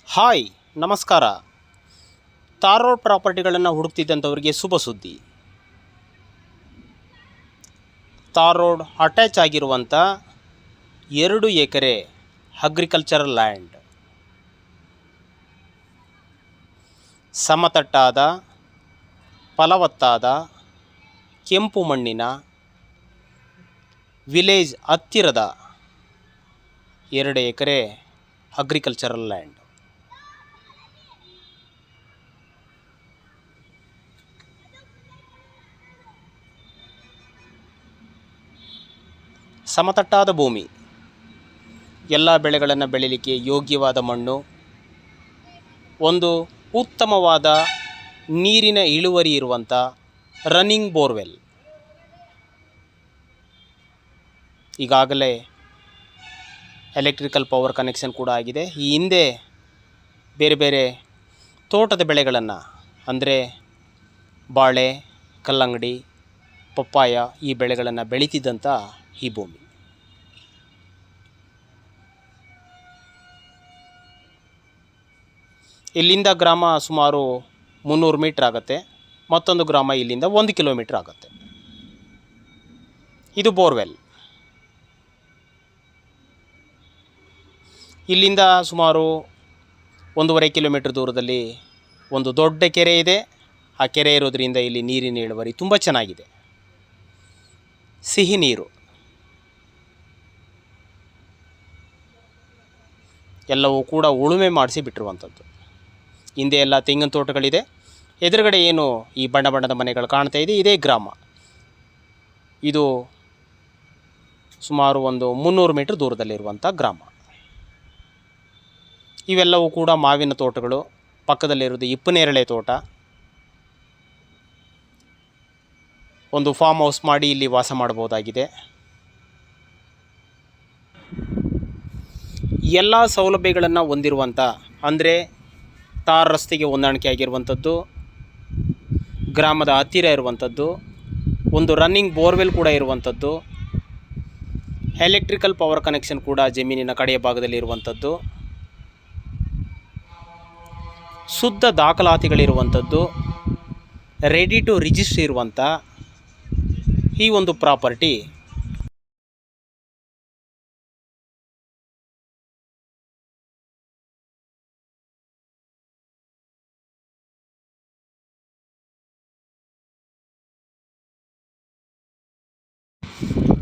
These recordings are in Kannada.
ಹಾಯ್ ನಮಸ್ಕಾರ. ತಾರ್ ರೋಡ್ ಪ್ರಾಪರ್ಟಿಗಳನ್ನು ಹುಡುಕ್ತಿದ್ದಂಥವ್ರಿಗೆ ಶುಭ ಸುದ್ದಿ. ತಾರ್ ರೋಡ್ ಅಟ್ಯಾಚ್ ಆಗಿರುವಂಥ 2 ಎಕರೆ ಅಗ್ರಿಕಲ್ಚರಲ್ ಲ್ಯಾಂಡ್, ಸಮತಟ್ಟಾದ ಫಲವತ್ತಾದ ಕೆಂಪು ಮಣ್ಣಿನ ವಿಲೇಜ್ ಹತ್ತಿರದ 2 ಎಕರೆ ಅಗ್ರಿಕಲ್ಚರಲ್ ಲ್ಯಾಂಡ್. ಸಮತಟ್ಟಾದ ಭೂಮಿ, ಎಲ್ಲ ಬೆಳೆಗಳನ್ನು ಬೆಳೀಲಿಕ್ಕೆ ಯೋಗ್ಯವಾದ ಮಣ್ಣು, ಒಂದು ಉತ್ತಮವಾದ ನೀರಿನ ಇಳುವರಿ ಇರುವಂಥ ರನ್ನಿಂಗ್ ಬೋರ್ವೆಲ್. ಈಗಾಗಲೇ ಎಲೆಕ್ಟ್ರಿಕಲ್ ಪವರ್ ಕನೆಕ್ಷನ್ ಕೂಡ ಆಗಿದೆ. ಈ ಹಿಂದೆ ಬೇರೆ ಬೇರೆ ತೋಟದ ಬೆಳೆಗಳನ್ನು ಅಂದರೆ ಬಾಳೆ, ಕಲ್ಲಂಗಡಿ, ಪಪ್ಪಾಯ ಈ ಬೆಳೆಗಳನ್ನು ಬೆಳೀತಿದ್ದಂಥ ಈ ಭೂಮಿ. ಇಲ್ಲಿಂದ ಗ್ರಾಮ ಸುಮಾರು 300 ಮೀಟ್ರ್ ಆಗುತ್ತೆ. ಮತ್ತೊಂದು ಗ್ರಾಮ ಇಲ್ಲಿಂದ 1 ಕಿಲೋಮೀಟ್ರ್ ಆಗುತ್ತೆ. ಇದು ಬೋರ್ವೆಲ್. ಇಲ್ಲಿಂದ ಸುಮಾರು 1.5 ಕಿಲೋಮೀಟ್ರ್ ದೂರದಲ್ಲಿ ಒಂದು ದೊಡ್ಡ ಕೆರೆ ಇದೆ. ಆ ಕೆರೆ ಇರೋದ್ರಿಂದ ಇಲ್ಲಿ ನೀರಿನ ಇಳುವರಿ ತುಂಬ ಚೆನ್ನಾಗಿದೆ. ಸಿಹಿ ನೀರು, ಎಲ್ಲವೂ ಕೂಡ ಉಳುಮೆ ಮಾಡಿಸಿ ಬಿಟ್ಟಿರುವಂಥದ್ದು. ಹಿಂದೆ ಎಲ್ಲ ತೆಂಗಿನ ತೋಟಗಳಿದೆ. ಎದುರುಗಡೆ ಏನು ಈ ಬಣ್ಣ ಬಣ್ಣದ ಮನೆಗಳು ಕಾಣ್ತಾ ಇದೆ, ಇದೇ ಗ್ರಾಮ. ಇದು ಸುಮಾರು ಒಂದು 300 ಮೀಟ್ರ್ ದೂರದಲ್ಲಿರುವಂಥ ಗ್ರಾಮ. ಇವೆಲ್ಲವೂ ಕೂಡ ಮಾವಿನ ತೋಟಗಳು. ಪಕ್ಕದಲ್ಲಿರೋದು ಇಪ್ಪನೇರಳೆ ತೋಟ. ಒಂದು ಫಾರ್ಮ್ ಹೌಸ್ ಮಾಡಿ ಇಲ್ಲಿ ವಾಸ ಮಾಡ್ಬೋದಾಗಿದೆ. ಎಲ್ಲ ಸೌಲಭ್ಯಗಳನ್ನು ಹೊಂದಿರುವಂಥ, ಅಂದರೆ ತಾರ್ ರಸ್ತೆಗೆ ಹೊಂದಾಣಿಕೆ ಆಗಿರುವಂಥದ್ದು, ಗ್ರಾಮದ ಹತ್ತಿರ ಇರುವಂಥದ್ದು, ಒಂದು ರನ್ನಿಂಗ್ ಬೋರ್ವೆಲ್ ಕೂಡ ಇರುವಂಥದ್ದು, ಎಲೆಕ್ಟ್ರಿಕಲ್ ಪವರ್ ಕನೆಕ್ಷನ್ ಕೂಡ ಜಮೀನಿನ ಕಡೆಯ ಭಾಗದಲ್ಲಿ ಇರುವಂಥದ್ದು, ಶುದ್ಧ ದಾಖಲಾತಿಗಳಿರುವಂಥದ್ದು, ರೆಡಿ ಟು ರಿಜಿಸ್ಟರ್ ಇರುವಂಥ ಈ ಒಂದು ಪ್ರಾಪರ್ಟಿ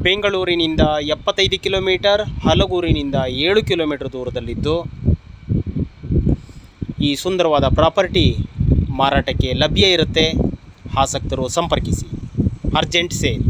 ಬೆಂಗಳೂರಿನಿಂದ 75 ಕಿಲೋಮೀಟರ್, ಹಲಗೂರಿನಿಂದ 7 ಕಿಲೋಮೀಟರ್ ದೂರದಲ್ಲಿದ್ದು ಈ ಸುಂದರವಾದ ಪ್ರಾಪರ್ಟಿ ಮಾರಾಟಕ್ಕೆ ಲಭ್ಯ ಇರುತ್ತೆ. ಆಸಕ್ತರು ಸಂಪರ್ಕಿಸಿ. Urgent sale.